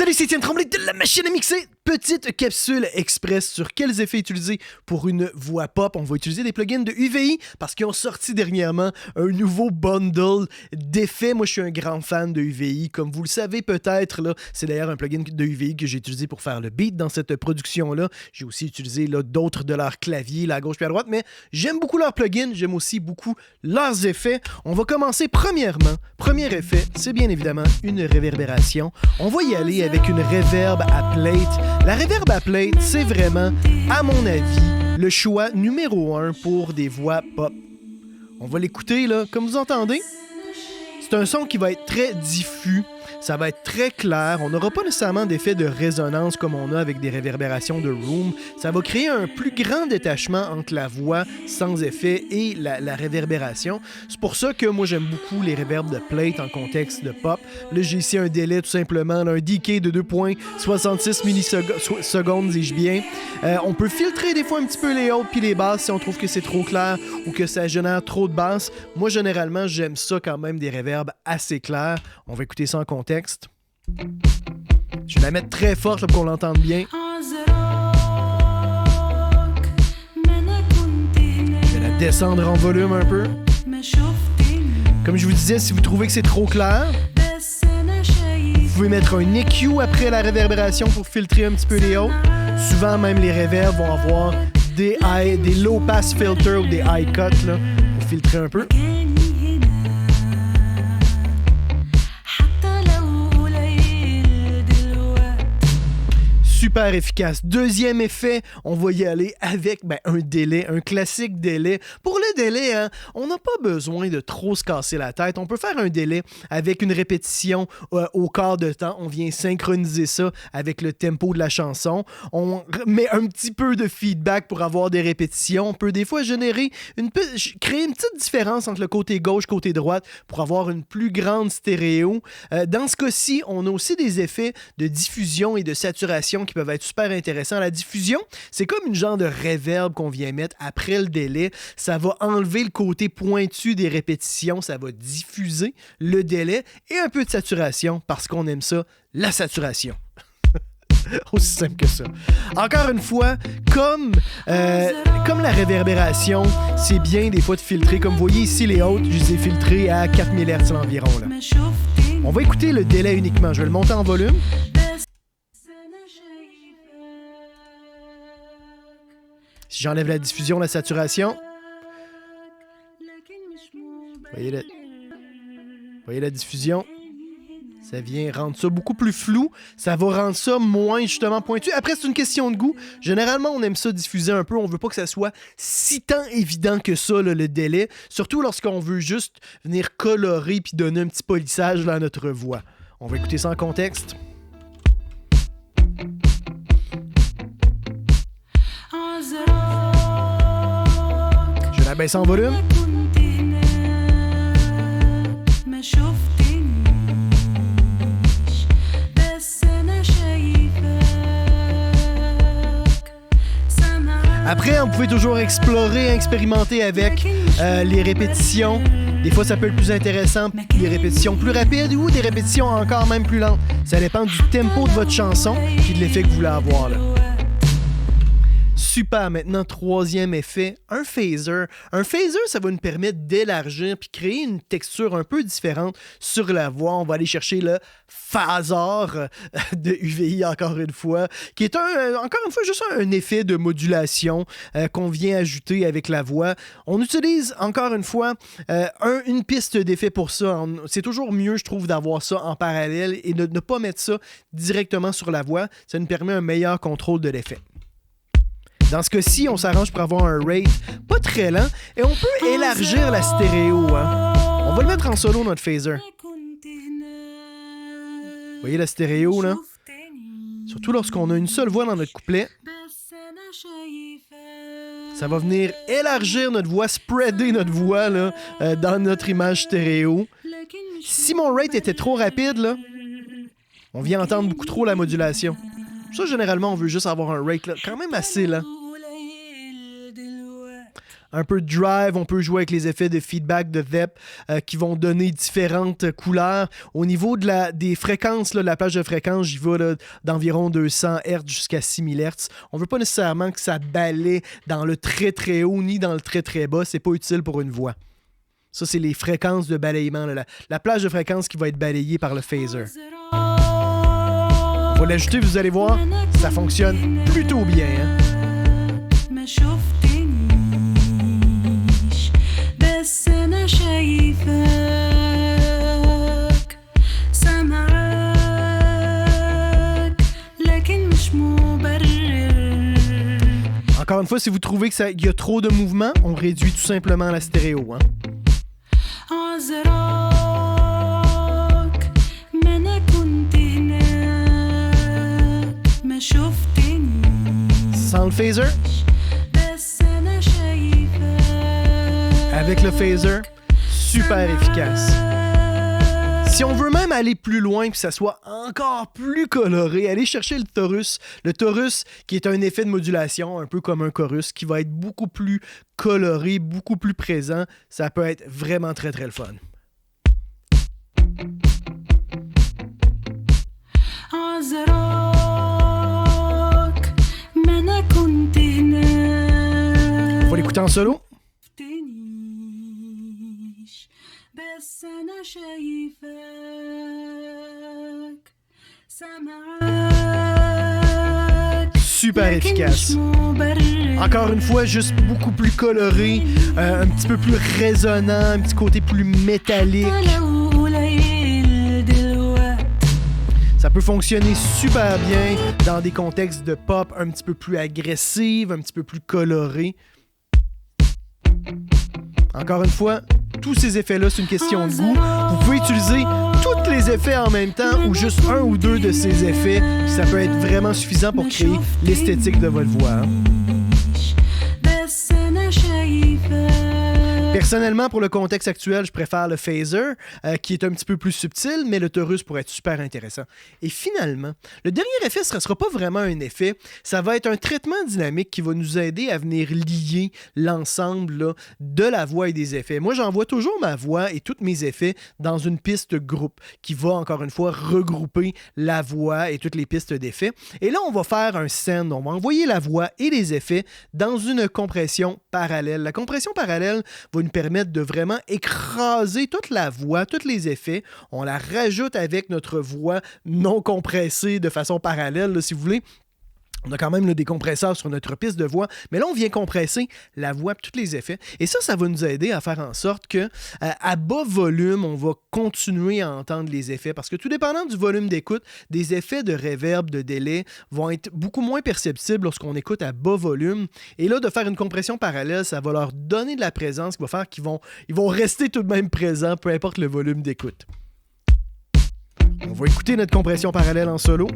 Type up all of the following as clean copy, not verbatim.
Salut, c'est Étienne Tremblay de la machine à mixer. Petite capsule express sur quels effets utiliser pour une voix pop. On va utiliser des plugins de UVI parce qu'ils ont sorti dernièrement un nouveau bundle d'effets. Moi, je suis un grand fan de UVI. Comme vous le savez peut-être, là, c'est d'ailleurs un plugin de UVI que j'ai utilisé pour faire le beat dans cette production-là. J'ai aussi utilisé là, d'autres de leurs claviers, là, à gauche puis à droite, mais j'aime beaucoup leurs plugins. J'aime aussi beaucoup leurs effets. On va commencer premièrement. Premier effet, c'est bien évidemment une réverbération. On va y aller avec une reverb à plate. La reverb à plate, c'est vraiment, à mon avis, le choix numéro 1 pour des voix pop. On va l'écouter, là, comme vous entendez. C'est un son qui va être très diffus. Ça va être très clair. On n'aura pas nécessairement d'effet de résonance comme on a avec des réverbérations de room. Ça va créer un plus grand détachement entre la voix sans effet et la réverbération. C'est pour ça que moi, j'aime beaucoup les reverbs de plate en contexte de pop. Là, j'ai ici un délai tout simplement, là, un decay de 2.66 millisecondes, dis-je bien. On peut filtrer des fois un petit peu les hautes puis les basses si on trouve que c'est trop clair ou que ça génère trop de basses. Moi, généralement, j'aime ça quand même, des reverbs assez clairs. On va écouter ça en contexte. Je vais la mettre très forte là, pour qu'on l'entende bien. Je vais la descendre en volume un peu. Comme je vous disais, si vous trouvez que c'est trop clair, vous pouvez mettre un EQ après la réverbération pour filtrer un petit peu les hautes. Souvent, même les reverbs vont avoir des low pass filters ou des high cuts là, pour filtrer un peu. Super efficace. Deuxième effet, on va y aller avec un délai, un classique délai. Pour le délai, hein, on n'a pas besoin de trop se casser la tête. On peut faire un délai avec une répétition au quart de temps. On vient synchroniser ça avec le tempo de la chanson. On met un petit peu de feedback pour avoir des répétitions. On peut des fois créer une petite différence entre le côté gauche et le côté droite pour avoir une plus grande stéréo. Dans ce cas-ci, on a aussi des effets de diffusion et de saturation qui peuvent être super intéressants. La diffusion, c'est comme une genre de reverb qu'on vient mettre après le délai. Ça va enlever le côté pointu des répétitions, ça va diffuser le délai et un peu de saturation parce qu'on aime ça, la saturation. Aussi simple que ça. Encore une fois, comme la réverbération, c'est bien des fois de filtrer. Comme vous voyez ici, les hautes, je les ai filtrées à 4000 Hz environ. Là. On va écouter le délai uniquement. Je vais le monter en volume. Si j'enlève la diffusion, la saturation, voyez la diffusion, ça vient rendre ça beaucoup plus flou, ça va rendre ça moins justement pointu. Après, c'est une question de goût. Généralement, on aime ça diffuser un peu, on veut pas que ça soit si tant évident que ça, là, le délai, surtout lorsqu'on veut juste venir colorer puis donner un petit polissage là, à notre voix. On va écouter ça en contexte. Je la baisse en volume. Après, on pouvait toujours explorer, expérimenter avec les répétitions. Des fois, ça peut être plus intéressant, des répétitions plus rapides ou des répétitions encore même plus lentes. Ça dépend du tempo de votre chanson et de l'effet que vous voulez avoir, là. Super, maintenant, troisième effet, un phaser. Un phaser, ça va nous permettre d'élargir puis créer une texture un peu différente sur la voix. On va aller chercher le phaser de UVI, encore une fois, qui est encore une fois juste un effet de modulation qu'on vient ajouter avec la voix. On utilise, encore une fois, une piste d'effet pour ça. C'est toujours mieux, je trouve, d'avoir ça en parallèle et de ne pas mettre ça directement sur la voix. Ça nous permet un meilleur contrôle de l'effet. Dans ce cas-ci, on s'arrange pour avoir un rate pas très lent et on peut élargir la stéréo. Hein. On va le mettre en solo, notre phaser. Vous voyez la stéréo, là? Surtout lorsqu'on a une seule voix dans notre couplet. Ça va venir élargir notre voix, spreader notre voix là, dans notre image stéréo. Si mon rate était trop rapide, là, on vient entendre beaucoup trop la modulation. Ça, généralement, on veut juste avoir un rate là, quand même assez lent. un peu de drive, on peut jouer avec les effets de feedback de VEP qui vont donner différentes couleurs. Au niveau des fréquences, là, la plage de fréquence, j'y vais là, d'environ 200 Hz jusqu'à 6000 Hz. On veut pas nécessairement que ça balaie dans le très très haut ni dans le très très bas, c'est pas utile pour une voix. Ça, c'est les fréquences de balayement, là, la plage de fréquence qui va être balayée par le phaser. Faut l'ajouter, vous allez voir, ça fonctionne plutôt bien. Hein? Encore une fois, si vous trouvez qu'il y a trop de mouvement, on réduit tout simplement la stéréo. Hein? Sans le phaser. Avec le phaser, super efficace. Si on veut même aller plus loin, que ça soit encore plus coloré, allez chercher le Taurus. Le Taurus, qui est un effet de modulation, un peu comme un chorus, qui va être beaucoup plus coloré, beaucoup plus présent. Ça peut être vraiment très, très le fun. On va l'écouter en solo. Super efficace. Encore une fois, juste beaucoup plus coloré, un petit peu plus résonnant, un petit côté plus métallique. Ça peut fonctionner super bien dans des contextes de pop un petit peu plus agressifs, un petit peu plus colorés. Encore une fois, tous ces effets-là, c'est une question de goût. Vous pouvez utiliser tous les effets en même temps ou juste un ou deux de ces effets. Ça peut être vraiment suffisant pour créer l'esthétique de votre voix. Hein? Personnellement, pour le contexte actuel, je préfère le phaser, qui est un petit peu plus subtil, mais le Taurus pourrait être super intéressant. Et finalement, le dernier effet, ce ne sera pas vraiment un effet, ça va être un traitement dynamique qui va nous aider à venir lier l'ensemble là, de la voix et des effets. Moi, j'envoie toujours ma voix et tous mes effets dans une piste groupe qui va, encore une fois, regrouper la voix et toutes les pistes d'effets. Et là, on va faire un send, on va envoyer la voix et les effets dans une compression parallèle. La compression parallèle va nous permettre de vraiment écraser toute la voix, tous les effets. On la rajoute avec notre voix non compressée de façon parallèle, là, si vous voulez. On a quand même là, des compresseurs sur notre piste de voix, mais là, on vient compresser la voix et tous les effets. Et ça va nous aider à faire en sorte que à bas volume, on va continuer à entendre les effets parce que tout dépendant du volume d'écoute, des effets de reverb, de délai vont être beaucoup moins perceptibles lorsqu'on écoute à bas volume. Et là, de faire une compression parallèle, ça va leur donner de la présence qui va faire qu'ils vont rester tout de même présents, peu importe le volume d'écoute. On va écouter notre compression parallèle en solo.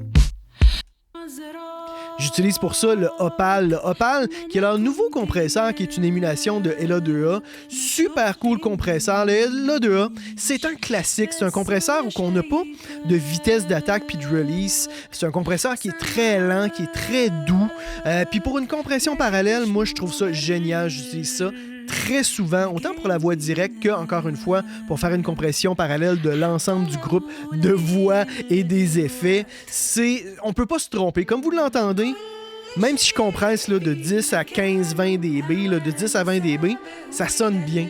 J'utilise pour ça le Opal. Le Opal, qui est leur nouveau compresseur, qui est une émulation de LA2A. Super cool compresseur. Le LA2A, c'est un classique. C'est un compresseur où on n'a pas de vitesse d'attaque puis de release. C'est un compresseur qui est très lent, qui est très doux. Puis pour une compression parallèle, moi, je trouve ça génial. J'utilise ça très souvent, autant pour la voix directe que, encore une fois, pour faire une compression parallèle de l'ensemble du groupe de voix et des effets. On peut pas se tromper. Comme vous l'entendez, même si je compresse là, de 10 à 15, 20 dB, là, de 10 à 20 dB, ça sonne bien.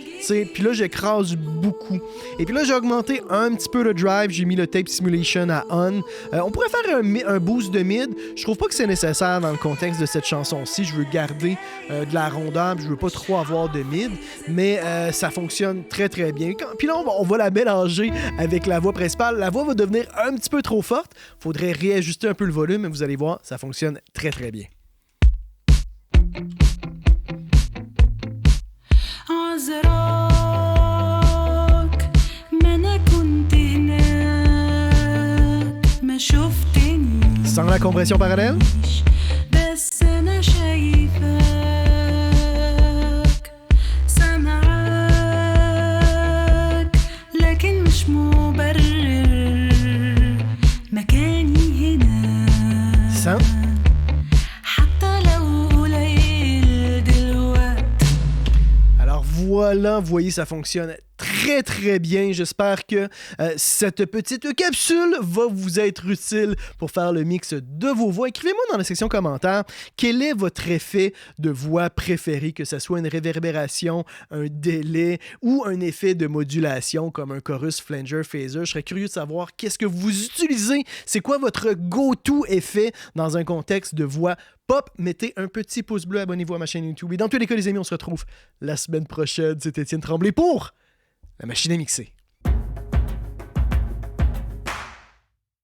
Puis là, j'écrase beaucoup. Et puis là, j'ai augmenté un petit peu le drive. J'ai mis le tape simulation à on. On pourrait faire un boost de mid. Je trouve pas que c'est nécessaire dans le contexte de cette chanson-ci. Je veux garder de la rondeur. Je veux pas trop avoir de mid. Mais ça fonctionne très, très bien. Puis là, on va la mélanger avec la voix principale. La voix va devenir un petit peu trop forte. Faudrait réajuster un peu le volume. Mais vous allez voir, ça fonctionne très, très bien. Sans la compression parallèle. Sans. vous voyez, ça fonctionne très très bien. J'espère que cette petite capsule va vous être utile pour faire le mix de vos voix. Écrivez-moi dans la section commentaires quel est votre effet de voix préféré, que ce soit une réverbération, un délai ou un effet de modulation comme un chorus, flanger, phaser. Je serais curieux de savoir qu'est-ce que vous utilisez. C'est quoi votre go-to effet dans un contexte de voix pop? Mettez un petit pouce bleu, abonnez-vous à ma chaîne YouTube. Et dans tous les cas, les amis, on se retrouve la semaine prochaine. C'est Étienne Tremblay pour La Machine à mixer.